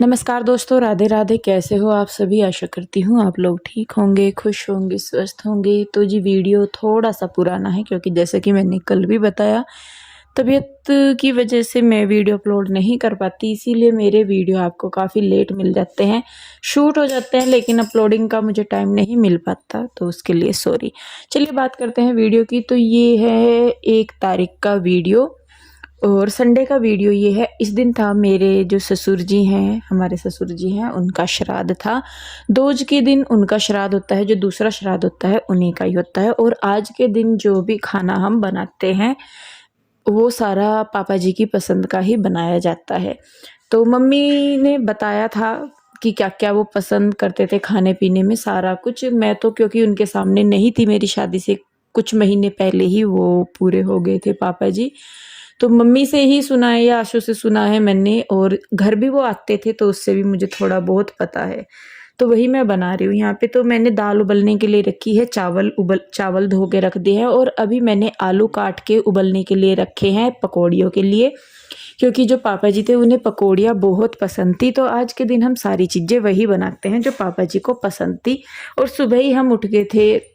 नमस्कार दोस्तों, राधे राधे। कैसे हो आप सभी? आशा करती हूँ आप लोग ठीक होंगे, खुश होंगे, स्वस्थ होंगे। तो जी वीडियो थोड़ा-सा पुराना है क्योंकि जैसे कि मैंने कल भी बताया, तबीयत की वजह से मैं वीडियो अपलोड नहीं कर पाती, इसीलिए मेरे वीडियो आपको काफ़ी लेट मिल जाते हैं। शूट हो जाते हैं लेकिन अपलोडिंग का मुझे टाइम नहीं मिल पाता, तो उसके लिए सॉरी। चलिए बात करते हैं वीडियो की। तो ये है 1 तारीख का वीडियो और संडे का वीडियो ये है। इस दिन था मेरे जो ससुर जी हैं, हमारे ससुर जी हैं, उनका श्राद्ध था। दोज के दिन उनका श्राद्ध होता है, जो दूसरा श्राद्ध होता है उन्हीं का ही होता है। और आज के दिन जो भी खाना हम बनाते हैं वो सारा पापा जी की पसंद का ही बनाया जाता है। तो मम्मी ने बताया था कि क्या-क्या वो पसंद करते थे खाने-पीने में, सारा कुछ। मैं तो क्योंकि उनके सामने नहीं थी, मेरी शादी से कुछ महीने पहले ही वो पूरे हो गए थे पापा जी। तो मम्मी से ही सुना है या आशु से सुना है मैंने, और घर भी वो आते थे तो उससे भी मुझे थोड़ा बहुत पता है। तो वही मैं बना रही हूँ यहाँ पे। तो मैंने दाल उबलने के लिए रखी है, चावल धो के रख दिए हैं, और अभी मैंने आलू काट के उबलने के लिए रखे हैं पकौड़ियों के लिए, क्योंकि जो पापा जी थे उन्हें पकौड़ियाँ बहुत पसंद थी। तो आज के दिन हम सारी चीज़ें वही बनाते हैं जो पापा जी को पसंद थी। और सुबह ही हम उठ गए थे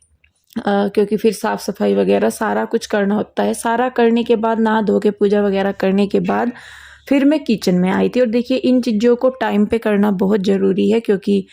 क्योंकि फिर साफ़ सफाई वगैरह सारा कुछ करना होता है। सारा करने के बाद, नहा धो के पूजा वगैरह करने के बाद फिर मैं किचन में आई थी। और देखिए इन चीज़ों को टाइम पे करना बहुत ज़रूरी है, क्योंकि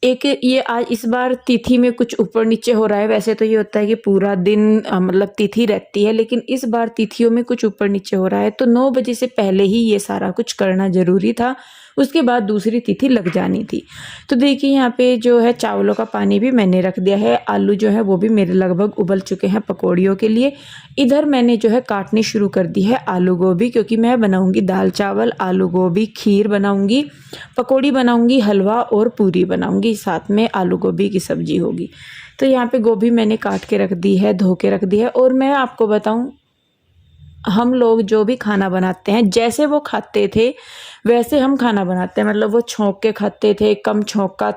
एक ये आज इस बार तिथि में कुछ ऊपर नीचे हो रहा है। वैसे तो ये होता है कि पूरा दिन मतलब तिथि रहती है, लेकिन इस बार तिथियों में कुछ ऊपर नीचे हो रहा है, तो 9 बजे से पहले ही ये सारा कुछ करना ज़रूरी था। उसके बाद दूसरी तिथि लग जानी थी। तो देखिए यहाँ पे जो है चावलों का पानी भी मैंने रख दिया है। आलू जो है वो भी मेरे लगभग उबल चुके हैं पकौड़ियों के लिए। इधर मैंने जो है काटनी शुरू कर दी है आलू गोभी, क्योंकि मैं बनाऊंगी दाल चावल, आलू गोभी, खीर बनाऊंगी, पकौड़ी बनाऊंगी, हलवा और पूरी बनाऊंगी, साथ में आलू गोभी की सब्जी होगी। तो यहाँ पे गोभी मैंने काट के रख दी है, धो के रख दी है। और मैं आपको बताऊं, हम लोग जो भी खाना बनाते हैं जैसे वो खाते थे वैसे हम खाना बनाते हैं। मतलब वो छौंक के खाते थे, कम छौंका,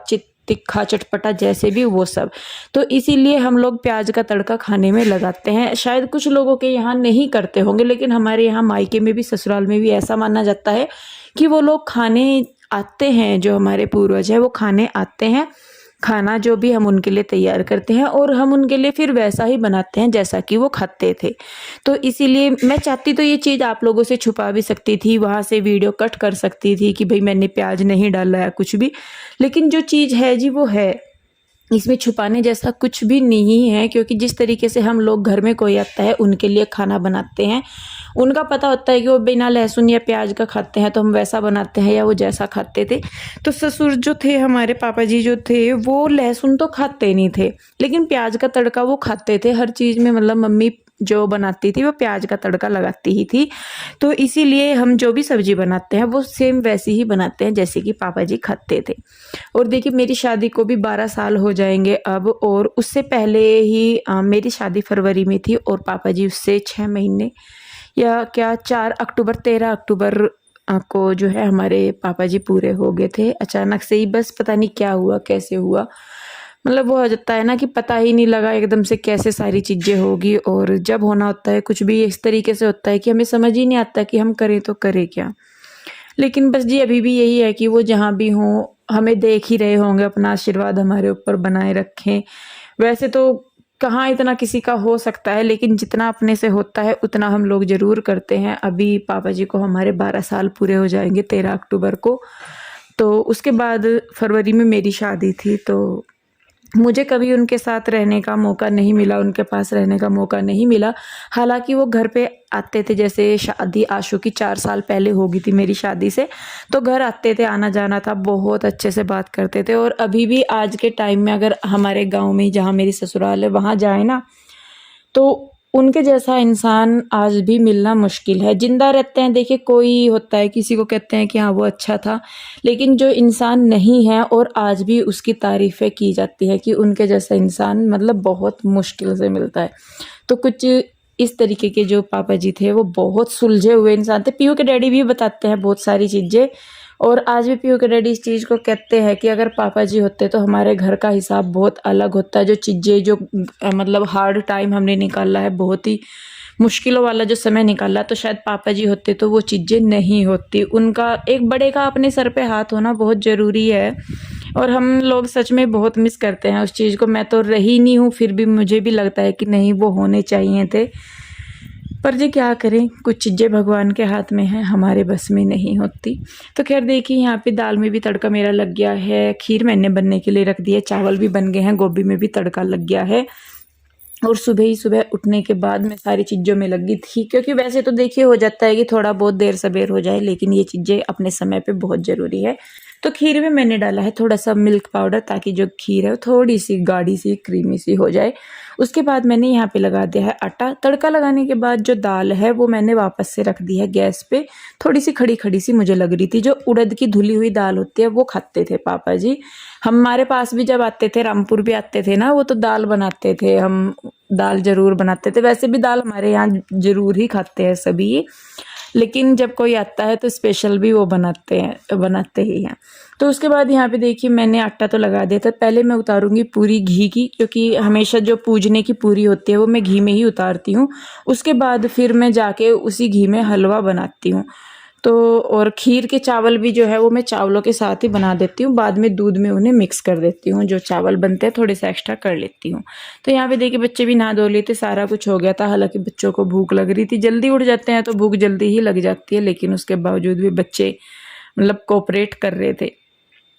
तिखा चटपटा, जैसे भी वो सब। तो इसीलिए हम लोग प्याज का तड़का खाने में लगाते हैं। शायद कुछ लोगों के यहाँ नहीं करते होंगे, लेकिन हमारे यहाँ मायके में भी, ससुराल में भी ऐसा माना जाता है कि वो लोग खाने आते हैं, जो हमारे पूर्वज हैं वो खाने आते हैं। खाना जो भी हम उनके लिए तैयार करते हैं और हम उनके लिए फिर वैसा ही बनाते हैं जैसा कि वो खाते थे। तो इसीलिए मैं चाहती तो ये चीज़ आप लोगों से छुपा भी सकती थी, वहाँ से वीडियो कट कर सकती थी कि भाई मैंने प्याज नहीं डाला या कुछ भी, लेकिन जो चीज़ है जी वो है। इसमें छुपाने जैसा कुछ भी नहीं है, क्योंकि जिस तरीके से हम लोग, घर में कोई आता है उनके लिए खाना बनाते हैं, उनका पता होता है कि वो बिना लहसुन या प्याज का खाते हैं, तो हम वैसा बनाते हैं या वो जैसा खाते थे। तो ससुर जो थे, हमारे पापा जी जो थे, वो लहसुन तो खाते नहीं थे, लेकिन प्याज का तड़का वो खाते थे हर चीज़ में। मतलब मम्मी जो बनाती थी वो प्याज का तड़का लगाती ही थी। तो इसीलिए हम जो भी सब्जी बनाते हैं वो सेम वैसी ही बनाते हैं जैसे कि पापा जी खाते थे। और देखिए मेरी शादी को भी 12 साल हो जाएंगे अब, और उससे पहले ही मेरी शादी फरवरी में थी और पापा जी उससे 6 महीने या क्या 4 अक्टूबर, 13 अक्टूबर को जो है हमारे पापा जी पूरे हो गए थे अचानक से ही। बस पता नहीं क्या हुआ, कैसे हुआ। मतलब वो हो जाता है ना कि पता ही नहीं लगा एकदम से कैसे सारी चीज़ें होगी, और जब होना होता है कुछ भी इस तरीके से होता है कि हमें समझ ही नहीं आता कि हम करें तो करें क्या। लेकिन बस जी अभी भी यही है कि वो जहाँ भी हों हमें देख ही रहे होंगे, अपना आशीर्वाद हमारे ऊपर बनाए रखें। वैसे तो कहाँ इतना किसी का हो सकता है, लेकिन जितना अपने से होता है उतना हम लोग ज़रूर करते हैं। अभी पापा जी को हमारे 12 साल पूरे हो जाएंगे 13 अक्टूबर को। तो उसके बाद फरवरी में मेरी शादी थी, तो मुझे कभी उनके साथ रहने का मौका नहीं मिला, उनके पास रहने का मौका नहीं मिला। हालाँकि वो घर पे आते थे, जैसे शादी आशु की 4 साल पहले हो गई थी मेरी शादी से, तो घर आते थे, आना-जाना था, बहुत अच्छे से बात करते थे। और अभी भी आज के टाइम में अगर हमारे गाँव में जहाँ मेरी ससुराल है वहाँ जाएँ ना, तो उनके जैसा इंसान आज भी मिलना मुश्किल है। ज़िंदा रहते हैं, देखिए कोई होता है, किसी को कहते हैं कि हाँ वो अच्छा था, लेकिन जो इंसान नहीं है और आज भी उसकी तारीफ़ें की जाती है कि उनके जैसा इंसान मतलब बहुत मुश्किल से मिलता है। तो कुछ इस तरीके के जो पापा जी थे वो बहुत सुलझे हुए इंसान थे। पीयू के डैडी भी बताते हैं बहुत सारी चीज़ें, और आज भी पीयू के डैडी इस चीज़ को कहते हैं कि अगर पापा जी होते तो हमारे घर का हिसाब बहुत अलग होता है। जो चीज़ें जो मतलब हार्ड टाइम हमने निकाला है, बहुत ही मुश्किलों वाला जो समय निकाला, तो शायद पापा जी होते तो वो चीज़ें नहीं होती। उनका, एक बड़े का अपने सर पे हाथ होना बहुत ज़रूरी है और हम लोग सच में बहुत मिस करते हैं उस चीज़ को। मैं तो रही नहीं हूँ, फिर भी मुझे भी लगता है कि नहीं, वो होने चाहिए थे। पर जी क्या करें, कुछ चीज़ें भगवान के हाथ में हैं, हमारे बस में नहीं होती। तो खैर देखिए, यहाँ पे दाल में भी तड़का मेरा लग गया है, खीर मैंने बनने के लिए रख दी है, चावल भी बन गए हैं, गोभी में भी तड़का लग गया है। और सुबह ही सुबह उठने के बाद मैं सारी चीज़ों में लगी थी, क्योंकि वैसे तो देखिए हो जाता है कि थोड़ा बहुत देर सबेर हो जाए, लेकिन ये चीज़ें अपने समय पे बहुत ज़रूरी है। तो खीर में मैंने डाला है थोड़ा सा मिल्क पाउडर, ताकि जो खीर है वो थोड़ी सी गाढ़ी सी क्रीमी सी हो जाए। उसके बाद मैंने यहाँ पे लगा दिया है आटा। तड़का लगाने के बाद जो दाल है वो मैंने वापस से रख दी है गैस पे। थोड़ी सी खड़ी खड़ी सी मुझे लग रही थी। जो उड़द की धुली हुई दाल होती है वो खाते थे पापा जी। हमारे पास भी जब आते थे, रामपुर भी आते थे ना, वो तो दाल बनाते थे, हम दाल ज़रूर बनाते थे। वैसे भी दाल हमारे यहाँ ज़रूर ही खाते हैं सभी, लेकिन जब कोई आता है तो स्पेशल भी वो बनाते ही हैं। तो उसके बाद यहाँ पे देखिए मैंने आटा तो लगा दिया था। पहले मैं उतारूंगी पूरी घी की, क्योंकि हमेशा जो पूजने की पूरी होती है वो मैं घी में ही उतारती हूँ। उसके बाद फिर मैं जाके उसी घी में हलवा बनाती हूँ। तो और खीर के चावल भी जो है वो मैं चावलों के साथ ही बना देती हूँ, बाद में दूध में उन्हें मिक्स कर देती हूँ। जो चावल बनते हैं थोड़े से एक्स्ट्रा कर लेती हूँ। तो यहाँ पे देखिए बच्चे भी नहा धो लिए थे, सारा कुछ हो गया था। हालांकि बच्चों को भूख लग रही थी, जल्दी उठ जाते हैं तो भूख जल्दी ही लग जाती है, लेकिन उसके बावजूद भी बच्चे मतलब कोऑपरेट कर रहे थे।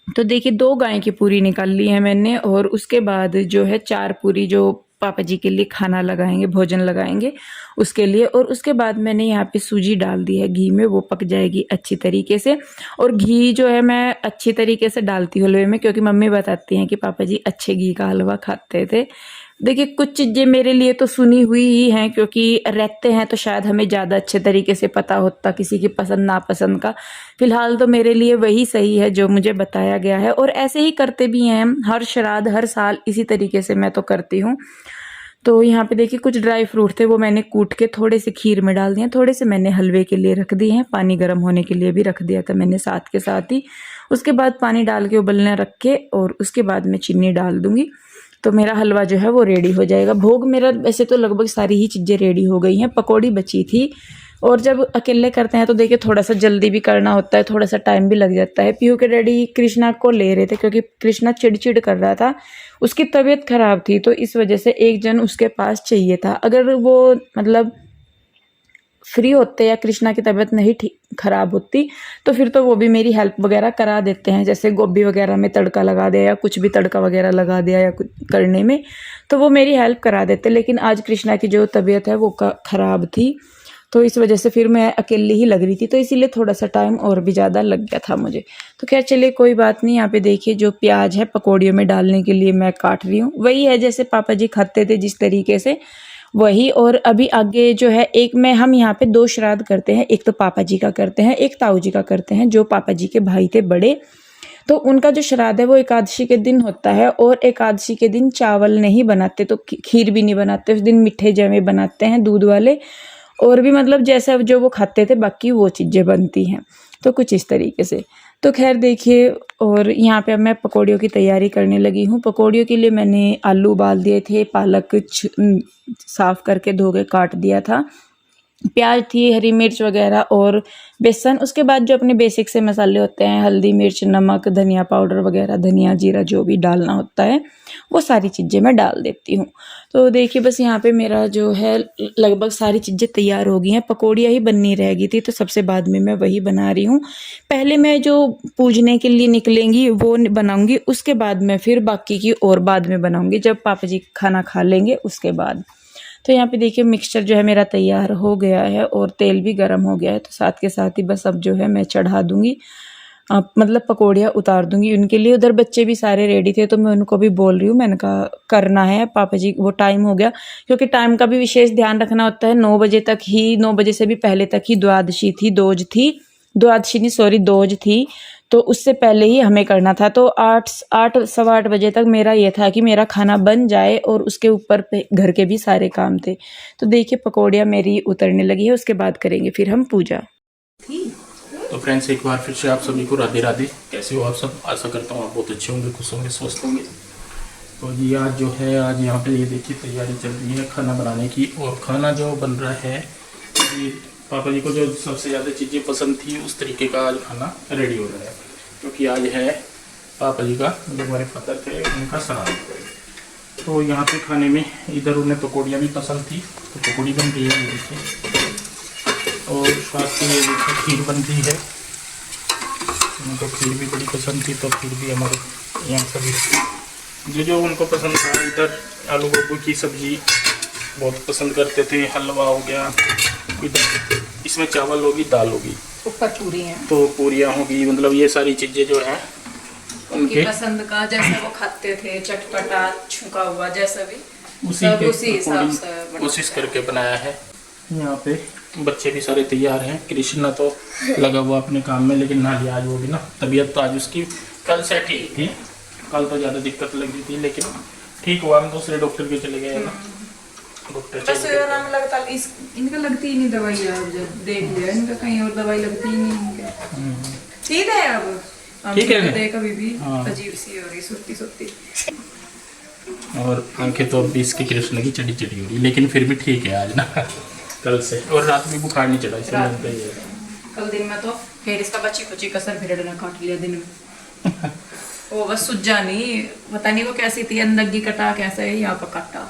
तो देखिए 2 गाय की पूरी निकाल ली है मैंने, और उसके बाद जो है 4 पूरी जो पापा जी के लिए खाना लगाएंगे, भोजन लगाएंगे उसके लिए। और उसके बाद मैंने यहाँ पे सूजी डाल दी है घी में, वो पक जाएगी अच्छी तरीके से। और घी जो है मैं अच्छी तरीके से डालती हूँ हलवे में, क्योंकि मम्मी बताती हैं कि पापा जी अच्छे घी का हलवा खाते थे। देखिए कुछ चीज़ें मेरे लिए तो सुनी हुई ही हैं, क्योंकि रहते हैं तो शायद हमें ज़्यादा अच्छे तरीके से पता होता किसी की पसंद नापसंद का। फिलहाल तो मेरे लिए वही सही है जो मुझे बताया गया है, और ऐसे ही करते भी हैं हम। हर श्राद्ध हर साल इसी तरीके से मैं तो करती हूँ। तो यहाँ पे देखिए कुछ ड्राई फ्रूट थे, वो मैंने कूट के थोड़े से खीर में डाल दिए, थोड़े से मैंने हलवे के लिए रख दिए हैं। पानी गर्म होने के लिए भी रख दिया था मैंने साथ के साथ ही। उसके बाद पानी डाल के उबलने रख के, और उसके बाद मैं चीनी डाल दूंगी, तो मेरा हलवा जो है वो रेडी हो जाएगा। भोग मेरा वैसे तो लगभग सारी ही चीज़ें रेडी हो गई हैं, पकौड़ी बची थी। और जब अकेले करते हैं तो देखिए थोड़ा सा जल्दी भी करना होता है, थोड़ा सा टाइम भी लग जाता है। पीयू के डैडी कृष्णा को ले रहे थे, क्योंकि कृष्णा चिड़चिड़ कर रहा था, उसकी तबीयत खराब थी, तो इस वजह से एक जन उसके पास चाहिए था। अगर वो मतलब फ्री होते या कृष्णा की तबीयत नहीं खराब होती, तो फिर तो वो भी मेरी हेल्प वगैरह करा देते हैं, जैसे गोभी वगैरह में तड़का लगा दिया या कुछ भी तड़का वगैरह लगा दिया या कुछ करने में, तो वो मेरी हेल्प करा देते। लेकिन आज कृष्णा की जो तबीयत है वो खराब थी, तो इस वजह से फिर मैं अकेली ही लग रही थी, तो इसीलिए थोड़ा सा टाइम और भी ज़्यादा लग गया था मुझे। तो खैर चलिए कोई बात नहीं। यहाँ पे देखिए जो प्याज है पकौड़ियों में डालने के लिए मैं काट रही हूँ, वही है जैसे पापा जी खाते थे जिस तरीके से, वही। और अभी आगे जो है एक में हम यहाँ पे 2 श्राद्ध करते हैं, एक तो पापा जी का करते हैं, एक ताऊ जी का करते हैं, जो पापा जी के भाई थे बड़े। तो उनका जो श्राद्ध है वो एकादशी के दिन होता है, और एकादशी के दिन चावल नहीं बनाते, तो खीर भी नहीं बनाते उस दिन, मीठे जमे बनाते हैं दूध वाले, और भी मतलब जैसा जो वो खाते थे बाकी वो चीज़ें बनती हैं। तो कुछ इस तरीके से। तो खैर देखिए, और यहाँ पे अब मैं पकौड़ियों की तैयारी करने लगी हूँ। पकौड़ियों के लिए मैंने आलू उबाल दिए थे, पालक साफ़ करके धो के काट दिया था, प्याज थी, हरी मिर्च वगैरह और बेसन। उसके बाद जो अपने बेसिक से मसाले होते हैं, हल्दी मिर्च नमक धनिया पाउडर वगैरह, धनिया जीरा जो भी डालना होता है वो सारी चीज़ें मैं डाल देती हूँ। तो देखिए बस यहाँ पे मेरा जो है लगभग सारी चीज़ें तैयार हो गई हैं। पकौड़ियाँ ही बननी रह गई थी, तो सबसे बाद में मैं वही बना रही हूँ। पहले मैं जो पूजने के लिए निकलेंगी वो बनाऊँगी, उसके बाद मैं फिर बाकी की और बाद में बनाऊँगी, जब पापा जी खाना खा लेंगे उसके बाद। तो यहाँ पे देखिए मिक्सचर जो है मेरा तैयार हो गया है, और तेल भी गर्म हो गया है, तो साथ के साथ ही बस अब जो है मैं चढ़ा दूँगी, मतलब पकौड़ियाँ उतार दूँगी उनके लिए। उधर बच्चे भी सारे रेडी थे, तो मैं उनको भी बोल रही हूँ, मैंने कहा करना है पापा जी, वो टाइम हो गया, क्योंकि टाइम का भी विशेष ध्यान रखना होता है। 9 बजे तक ही, 9 बजे से भी पहले तक ही द्वादशी थी, दोज थी, द्वादशी नहीं सॉरी दोज थी, तो उससे पहले ही हमें करना था। तो 8 सवा 8 बजे तक मेरा ये था कि मेरा खाना बन जाए, और उसके ऊपर घर के भी सारे काम थे। तो देखिए पकौड़ियाँ मेरी उतरने लगी है, उसके बाद करेंगे फिर हम पूजा। तो फ्रेंड्स एक बार फिर से आप सभी को राधे राधे। कैसे हो आप सब? आशा करता हूँ आप बहुत अच्छे होंगे, खुश होंगे, स्वस्थ होंगे। तो जी आज जो है, आज यहाँ पे ये देखिए तैयारी चल रही है खाना बनाने की। और खाना जो बन रहा है, ये पापा जी को जो सबसे ज़्यादा चीज़ें पसंद थी उस तरीके का आज खाना रेडी हो रहा है। क्योंकि आज है पापा जी का, जो हमारे फादर थे, उनका श्राद्ध। तो यहाँ पे खाने में इधर उन्हें पकौड़ियाँ भी पसंद थी, तो पकौड़ी बन रही है ये देखिए। और साथ में ये देखिए खीर बन रही है, उनको खीर भी बड़ी पसंद थी, तो खीर भी हमारे यहाँ सभी जो उनको पसंद था। इधर आलू गोभी की सब्ज़ी बहुत पसंद करते थे, हलवा हो गया, इधर इसमें चावल होगी, दाल होगी, ऊपर पूरी हैं, तो पूरियाँ होगी। मतलब ये सारी चीज़ें जो हैं उनकी पसंद का, जैसे वो खाते थे, चटपटा छुका हुआ जैसा भी, उसी हिसाब से कोशिश करके बनाया है। यहाँ पे बच्चे भी सारे तैयार हैं। कृष्णा तो लगा हुआ अपने काम में, लेकिन नाली आज वो भी ना, तबीयत तो आज उसकी कल से ठीक थी, कल तो ज़्यादा दिक्कत लग रही थी, लेकिन ठीक हुआ। हम दूसरे डॉक्टर के चले गए ना, डॉक्टर बस आराम लगता। इनका लगती ही नहीं दवाई, अब जब देख लिया इनका कहीं और दवाई लगती ही नहीं। ठीक है, अब ठीक है, देख अभी भी अजीब सी हो रही, सुस्ती सुस्ती। और आंखें तो अभी इसकी कृष्ण की चढ़ी चढ़ी हो रही, लेकिन फिर भी ठीक है आज ना, कल से। और रात में बुखार नहीं चढ़ा, इसलिए लगता ही है। कल दिन में तो फिर इसका बच्ची कुची कसर भिड़ना ने काट लिया दिन में। वो बस सुज्जा नहीं, पता नहीं वो कैसी थी, अंदर की कटा कैसे यहाँ पर काटा,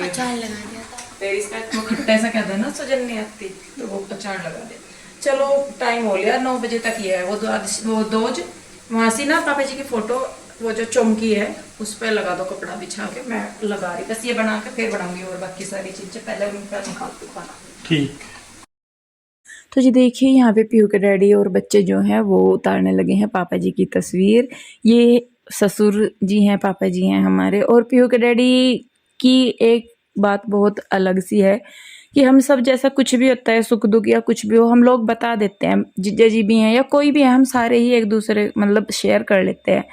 अचार लगा दिया था। फिर इसका वो खट्टा ऐसा कहता है ना, सुजन नहीं आती, तो वो अचार लगा दे। चलो टाइम हो गया, 9 बजे तक ही है। वो दोज वहाँ से ना पापा जी की फोटो, वो जो चौंकी है उस पर लगा दो कपड़ा बिछा के। मैं लगा रही, बस ये बना के फिर बनाऊंगी और बाकी सारी चीजें। पहले उनका निकाल दूँ खाना। ठीक। तो जी देखिए यहाँ पे पीहू के डैडी और बच्चे जो हैं वो उतारने लगे हैं पापा जी की तस्वीर। ये ससुर जी हैं, पापा जी हैं हमारे। और पीहू के डैडी की एक बात बहुत अलग सी है कि हम सब जैसा कुछ भी होता है, सुख दुख या कुछ भी हो, हम लोग बता देते हैं। जीजा जी भी हैं या कोई भी है, हम सारे ही एक दूसरे मतलब शेयर कर लेते हैं।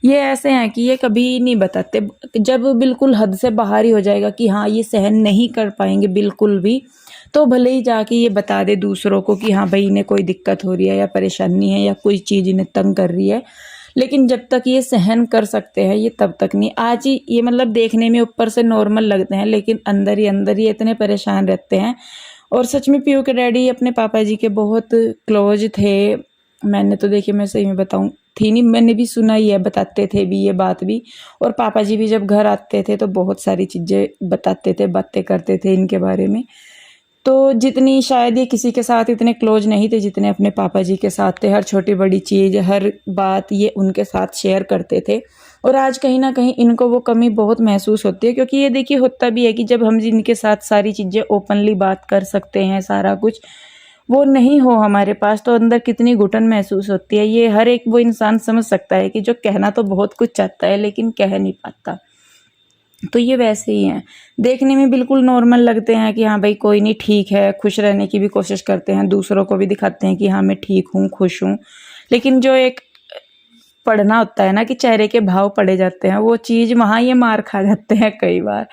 ये ऐसे हैं कि ये कभी नहीं बताते। जब बिल्कुल हद से बाहर ही हो जाएगा कि हाँ ये सहन नहीं कर पाएंगे बिल्कुल भी, तो भले ही जाके ये बता दे दूसरों को कि हाँ भाई इन्हें कोई दिक्कत हो रही है या परेशानी है या कोई चीज़ इन्हें तंग कर रही है, लेकिन जब तक ये सहन कर सकते हैं ये तब तक नहीं। आज ही ये मतलब देखने में ऊपर से नॉर्मल लगते हैं, लेकिन अंदर ही इतने परेशान रहते हैं। और सच में पीहू के डैडी अपने पापा जी के बहुत क्लोज थे। मैंने तो देखिए, मैं सही में बताऊं, थी नहीं, मैंने भी सुना ही है, बताते थे भी ये बात भी। और पापा जी भी जब घर आते थे तो बहुत सारी चीज़ें बताते थे, बातें करते थे इनके बारे में। तो जितनी शायद ये किसी के साथ इतने क्लोज नहीं थे जितने अपने पापा जी के साथ थे। हर छोटी बड़ी चीज़, हर बात ये उनके साथ शेयर करते थे। और आज कहीं ना कहीं इनको वो कमी बहुत महसूस होती है, क्योंकि ये देखिए होता भी है कि जब हम जिनके साथ सारी चीज़ें ओपनली बात कर सकते हैं, सारा कुछ वो नहीं हो हमारे पास, तो अंदर कितनी घुटन महसूस होती है। ये हर एक वो इंसान समझ सकता है कि जो कहना तो बहुत कुछ चाहता है लेकिन कह नहीं पाता। तो ये वैसे ही हैं, देखने में बिल्कुल नॉर्मल लगते हैं कि हाँ भाई कोई नहीं, ठीक है, खुश रहने की भी कोशिश करते हैं, दूसरों को भी दिखाते हैं कि हाँ मैं ठीक हूँ, खुश हूँ। लेकिन जो एक पढ़ना होता है ना कि चेहरे के भाव पढ़े जाते हैं, वो चीज़ वहाँ ये मार खा जाते हैं कई बार।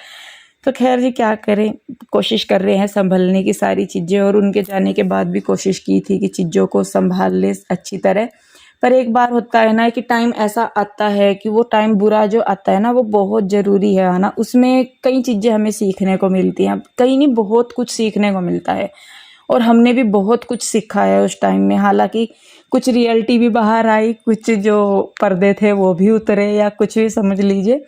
तो खैर जी क्या करें, कोशिश कर रहे हैं संभलने की सारी चीज़ें। और उनके जाने के बाद भी कोशिश की थी कि चीज़ों को संभाल ले अच्छी तरह। पर एक बार होता है ना कि टाइम ऐसा आता है कि वो टाइम बुरा जो आता है ना वो बहुत ज़रूरी है ना। उसमें कई चीज़ें हमें सीखने को मिलती हैं, कहीं नहीं बहुत कुछ सीखने को मिलता है। और हमने भी बहुत कुछ सीखा है उस टाइम में। हालांकि कुछ रियलिटी भी बाहर आई, कुछ जो पर्दे थे वो भी उतरे, या कुछ भी समझ लीजिए,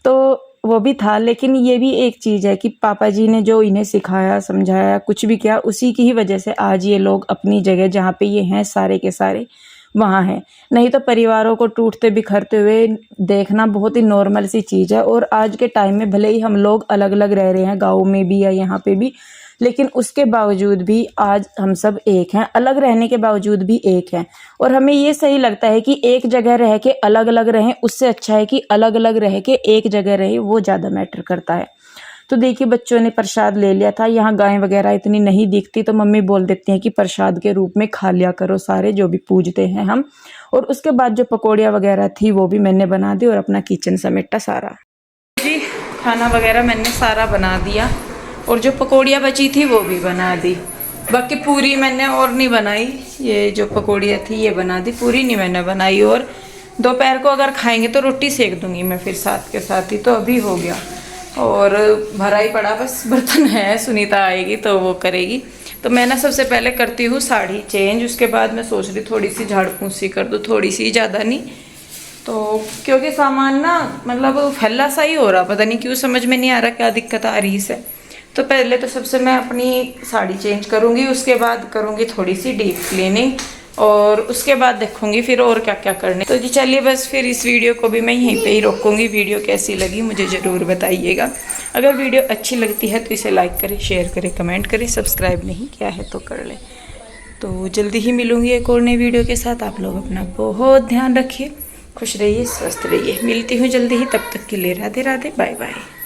तो वो भी था। लेकिन ये भी एक चीज़ है कि पापा जी ने जो इन्हें सिखाया, समझाया, कुछ भी किया, उसी की ही वजह से आज ये लोग अपनी जगह जहाँ पे ये हैं सारे के सारे वहाँ है। नहीं तो परिवारों को टूटते बिखरते हुए देखना बहुत ही नॉर्मल सी चीज़ है। और आज के टाइम में भले ही हम लोग अलग अलग रह रहे हैं, गाँव में भी या यहाँ पे भी, लेकिन उसके बावजूद भी आज हम सब एक हैं, अलग रहने के बावजूद भी एक हैं। और हमें ये सही लगता है कि एक जगह रह के अलग अलग रहें, उससे अच्छा है कि अलग अलग रह के एक जगह रहें, वो ज़्यादा मैटर करता है। तो देखिए बच्चों ने प्रसाद ले लिया था। यहाँ गाय वगैरह इतनी नहीं दिखती, तो मम्मी बोल देती हैं कि प्रसाद के रूप में खा लिया करो सारे जो भी पूजते हैं हम। और उसके बाद जो पकौड़ियाँ वगैरह थी वो भी मैंने बना दी और अपना किचन समेटा सारा। जी खाना वगैरह मैंने सारा बना दिया और जो पकौड़ियाँ बची थी वो भी बना दी। बाकी पूरी मैंने और नहीं बनाई, ये जो पकौड़ियाँ थी ये बना दी, पूरी नहीं मैंने बनाई। और दोपहर को अगर खाएंगे तो रोटी सेक दूंगी मैं फिर साथ के साथ ही। तो अभी हो गया और भरा ही पड़ा, बस बर्तन है, सुनीता आएगी तो वो करेगी। तो मैं ना सबसे पहले करती हूँ साड़ी चेंज, उसके बाद मैं सोच रही थोड़ी सी झाड़ फूसी कर दूँ, थोड़ी सी, ज़्यादा नहीं। तो क्योंकि सामान ना मतलब फैला सा ही हो रहा, पता नहीं क्यों, समझ में नहीं आ रहा क्या दिक्कत आ रही है। तो पहले तो सबसे मैं अपनी साड़ी चेंज करूँगी, उसके बाद करूँगी थोड़ी सी डीप क्लीनिंग और उसके बाद देखूँगी फिर और क्या क्या करने। तो जी चलिए बस फिर इस वीडियो को भी मैं यहीं पे ही रोकूँगी। वीडियो कैसी लगी मुझे ज़रूर बताइएगा। अगर वीडियो अच्छी लगती है तो इसे लाइक करें, शेयर करें, कमेंट करें, सब्सक्राइब नहीं किया है तो कर लें। तो जल्दी ही मिलूँगी एक और नई वीडियो के साथ। आप लोग अपना बहुत ध्यान रखिए, खुश रहिए, स्वस्थ रहिए। मिलती हूँ जल्दी ही, तब तक के लिए राधे राधे, बाय बाय।